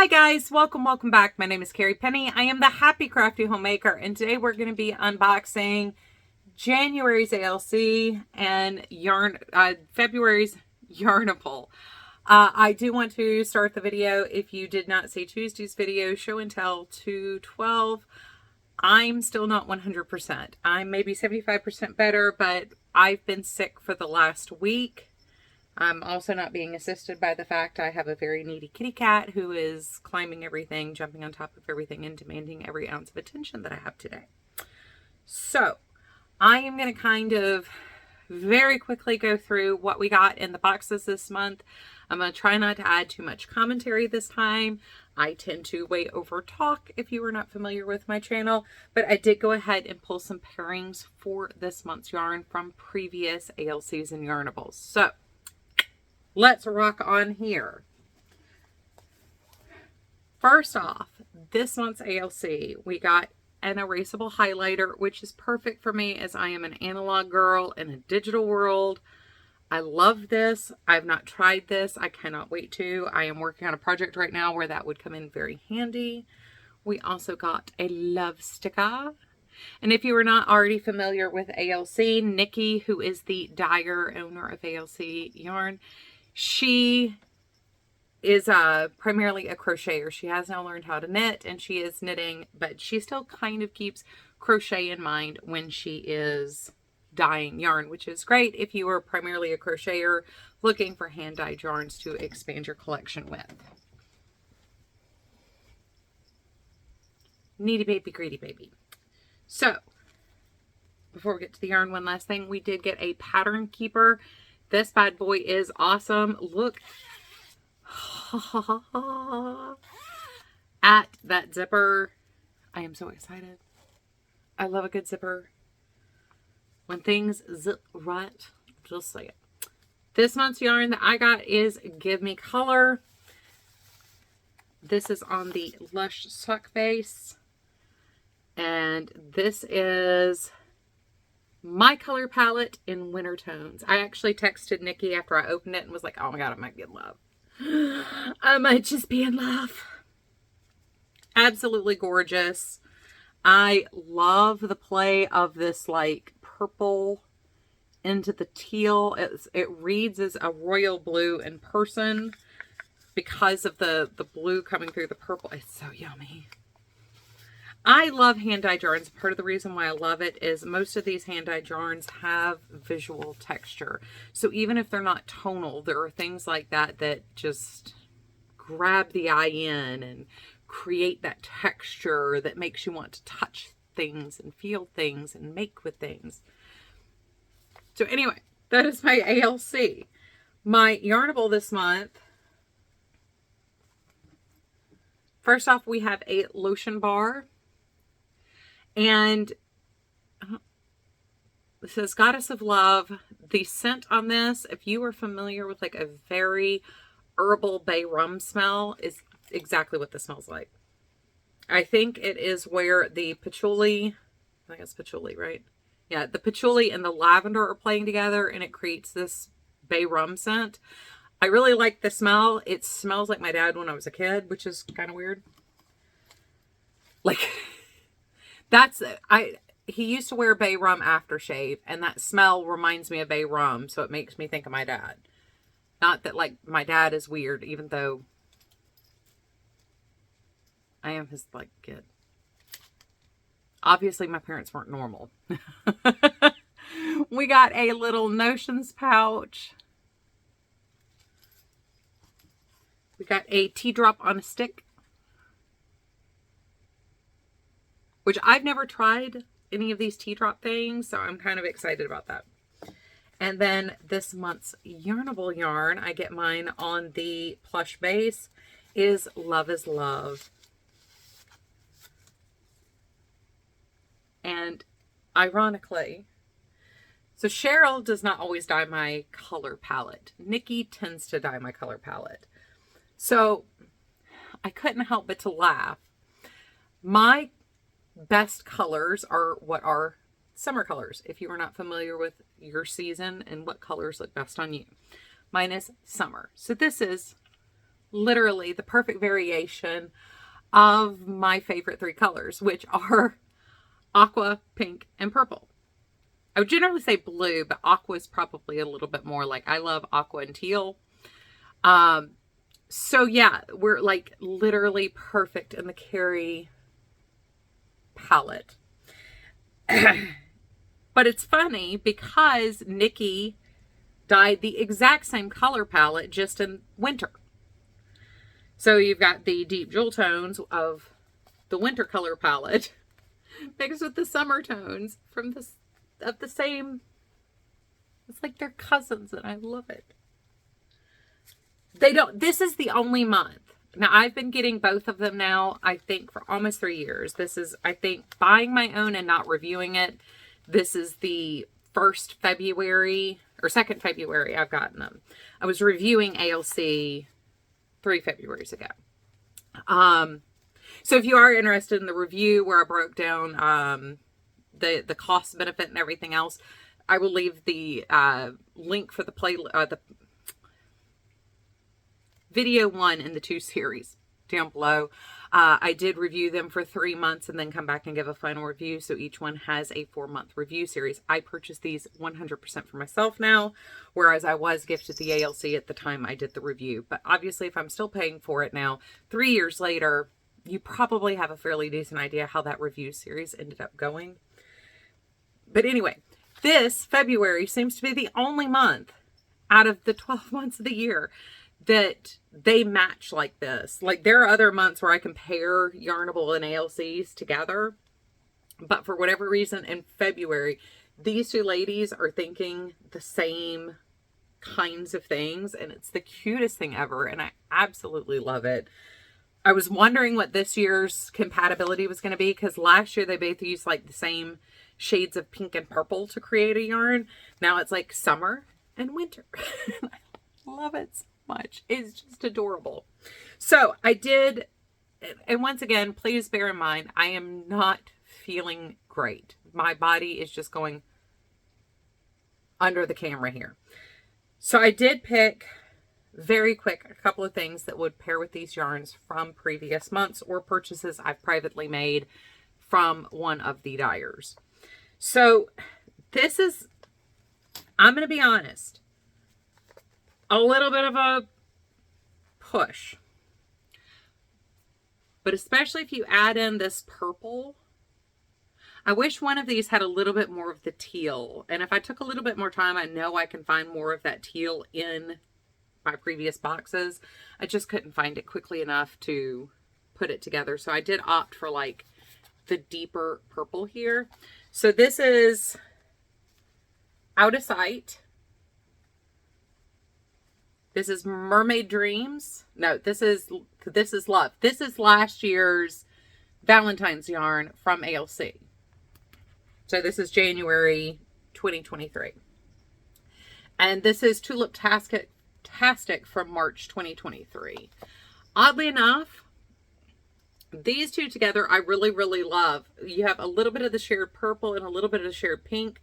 Hi guys, welcome back. My name is Carrie Penny. I am the Happy Crafty Homemaker, and today we're going to be unboxing January's ALC and February's Yarnable. I do want to start the video. If you did not see Tuesday's video, show and tell 212, I'm still not 100%. I'm maybe 75% better, but I've been sick for the last week. I'm also not being assisted by the fact I have a very needy kitty cat who is climbing everything, jumping on top of everything, and demanding every ounce of attention that I have today. So I am going to kind of very quickly go through what we got in the boxes this month. I'm going to try not to add too much commentary this time. I tend to way over talk if you are not familiar with my channel, but I did go ahead and pull some pairings for this month's yarn from previous ALCs and Yarnables. So let's rock on here. First off, this month's ALC, we got an erasable highlighter, which is perfect for me as I am an analog girl in a digital world. I love this. I've not tried this. I cannot wait to. I am working on a project right now where that would come in very handy. We also got a love sticker. And if you are not already familiar with ALC, Nikki, who is the dyer owner of ALC Yarn, she is primarily a crocheter. She has now learned how to knit, and she is knitting, but she still kind of keeps crochet in mind when she is dyeing yarn, which is great if you are primarily a crocheter looking for hand-dyed yarns to expand your collection with. Needy baby, greedy baby. So, before we get to the yarn, one last thing. We did get a pattern keeper. This bad boy is awesome. Look at that zipper. I am so excited. I love a good zipper. When things zip right, just say it. This month's yarn that I got is Give Me Color. This is on the Lush Suck base. And this is my color palette in winter tones. I actually texted Nikki after I opened it and was like, oh my god, I might be in love. I might just be in love. Absolutely gorgeous. I love the play of this like purple into the teal. It reads as a royal blue in person because of the blue coming through the purple. It's so yummy. I love hand-dyed yarns. Part of the reason why I love it is most of these hand-dyed yarns have visual texture. So even if they're not tonal, there are things like that that just grab the eye in and create that texture that makes you want to touch things and feel things and make with things. So anyway, that is my ALC. My Yarnable this month. First off, we have a lotion bar. And it says Goddess of Love. The scent on this, if you are familiar with like a very herbal bay rum smell, is exactly what this smells like. I think it is where the patchouli, I think it's patchouli, right? Yeah, the patchouli and the lavender are playing together and it creates this bay rum scent. I really like the smell. It smells like my dad when I was a kid, which is kind of weird. Like... he used to wear bay rum aftershave, and that smell reminds me of bay rum, so it makes me think of my dad. Not that, like, my dad is weird, even though I am his, like, kid. Obviously, my parents weren't normal. We got a little notions pouch. We got a tea drop on a stick, which I've never tried any of these tea drop things, so I'm kind of excited about that. And then this month's Yarnable yarn, I get mine on the plush base, is Love is Love. And ironically, so Cheryl does not always dye my color palette. Nikki tends to dye my color palette. So I couldn't help but to laugh. My best colors are what are summer colors, if you are not familiar with your season and what colors look best on you. Mine is summer. So this is literally the perfect variation of my favorite 3 colors, which are aqua, pink, and purple. I would generally say blue, but aqua is probably a little bit more like, I love aqua and teal. So yeah, we're like literally perfect in the Carrie palette. But it's funny because Nikki dyed the exact same color palette just in winter. So you've got the deep jewel tones of the winter color palette mixed with the summer tones from the same. It's like they're cousins, and I love it. This is the only month. Now, I've been getting both of them now, I think, for almost 3 years. This is, I think, buying my own and not reviewing it. This is the 1st February or 2nd February I've gotten them. I was reviewing ALC 3 Februaries ago. So if you are interested in the review where I broke down the cost benefit and everything else, I will leave the link for the video 1 in the 2 series down below. I did review them for 3 months and then come back and give a final review. So each one has a 4-month review series. I purchased these 100% for myself now, whereas I was gifted the ALC at the time I did the review. But obviously, if I'm still paying for it now, 3 years later, you probably have a fairly decent idea how that review series ended up going. But anyway, this February seems to be the only month out of the 12 months of the year that they match like this. Like, there are other months where I compare Yarnable and ALCs together, but for whatever reason in February, these 2 ladies are thinking the same kinds of things, and it's the cutest thing ever, and I absolutely love it. I was wondering what this year's compatibility was going to be, because last year they both used like the same shades of pink and purple to create a yarn. Now it's like summer and winter. I love it so much. It's just adorable. So I did, and once again, please bear in mind, I am not feeling great. My body is just going under the camera here. So I did pick very quick a couple of things that would pair with these yarns from previous months or purchases I've privately made from one of the dyers. So this is, I'm going to be honest, a little bit of a push. But especially if you add in this purple, I wish one of these had a little bit more of the teal. And if I took a little bit more time, I know I can find more of that teal in my previous boxes. I just couldn't find it quickly enough to put it together. So I did opt for like the deeper purple here. So this is Out of Sight. This is Mermaid Dreams. No, this is Love. This is last year's Valentine's yarn from ALC. So this is January 2023. And this is Tulip Tastic from March 2023. Oddly enough, these 2 together I really, really love. You have a little bit of the shared purple and a little bit of the shared pink,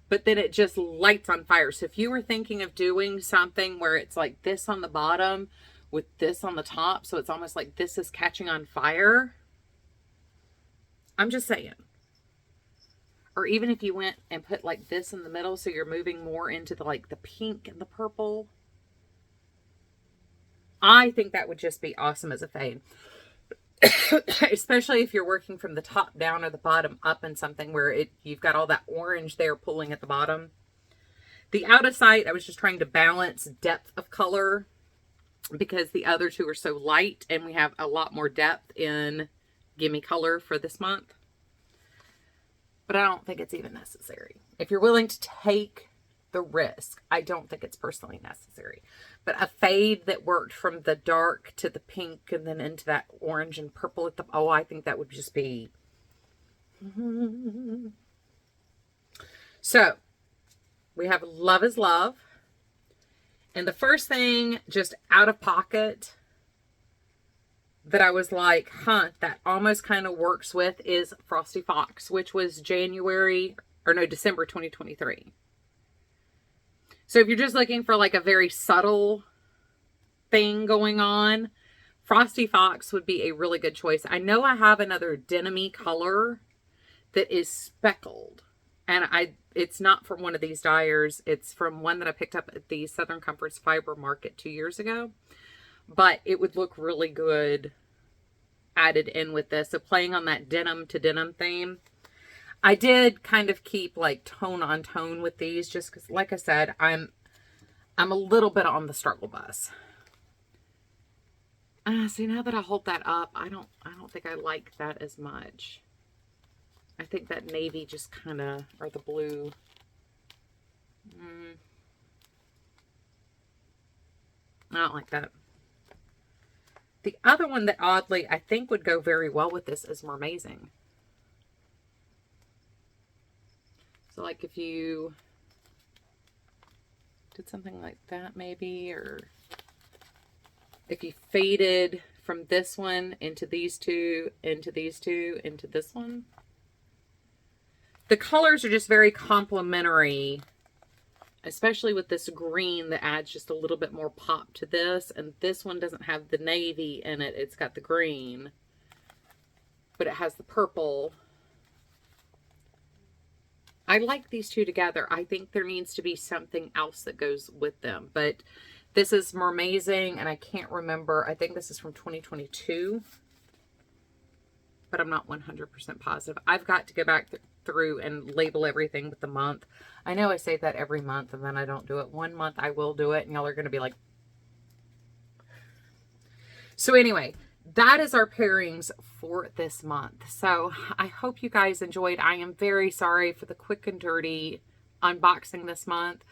but then it just lights on fire. So if you were thinking of doing something where it's like this on the bottom with this on the top, so it's almost like this is catching on fire, I'm just saying. Or even if you went and put like this in the middle, so you're moving more into the like the pink and the purple, I think that would just be awesome as a fade. Especially if you're working from the top down or the bottom up in something where you've got all that orange there pulling at the bottom. The Out of Sight, I was just trying to balance depth of color because the other 2 are so light and we have a lot more depth in Gimme Color for this month. But I don't think it's even necessary. If you're willing to take the risk, I don't think it's personally necessary. But a fade that worked from the dark to the pink and then into that orange and purple at the, oh, I think that would just be. So we have Love is Love. And the first thing just out of pocket that I was like, huh, that almost kind of works with is Frosty Fox, which was December 2023. So if you're just looking for like a very subtle thing going on, Frosty Fox would be a really good choice. I know I have another denim-y color that is speckled, and it's not from one of these dyers. It's from one that I picked up at the Southern Comforts Fiber Market 2 years ago, but it would look really good added in with this. So playing on that denim to denim theme. I did kind of keep like tone on tone with these, just because, like I said, I'm a little bit on the struggle bus. See, now that I hold that up, I don't think I like that as much. I think that navy just kind of, or the blue. I don't like that. The other one that oddly I think would go very well with this is Mermazing. So like if you did something like that maybe, or if you faded from this one into these two, into these two, into this one. The colors are just very complementary, especially with this green that adds just a little bit more pop to this. And this one doesn't have the navy in it. It's got the green, but it has the purple. I like these two together. I think there needs to be something else that goes with them, but this is Mermazing, and I can't remember. I think this is from 2022, but I'm not 100% positive. I've got to go back through and label everything with the month. I know I say that every month, and then I don't do it. One month I will do it, and y'all are going to be like... So anyway, that is our pairings for this month. So I hope you guys enjoyed. I am very sorry for the quick and dirty unboxing this month.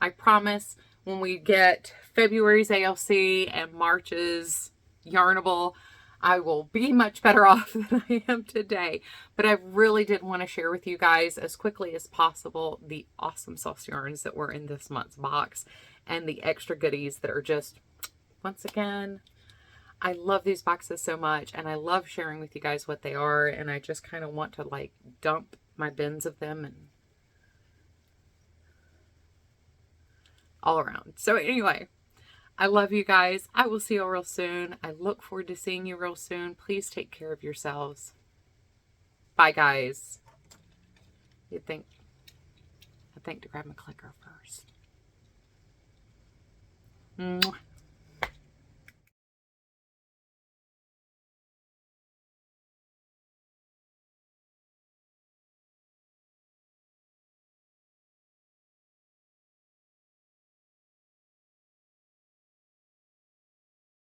I promise when we get February's ALC and March's Yarnable, I will be much better off than I am today. But I really did want to share with you guys as quickly as possible the awesome sauce yarns that were in this month's box and the extra goodies that are just, once again, I love these boxes so much, and I love sharing with you guys what they are, and I just kind of want to like dump my bins of them and all around. So anyway, I love you guys. I will see you real soon. I look forward to seeing you real soon. Please take care of yourselves. Bye, guys. I think to grab my clicker first. Mwah.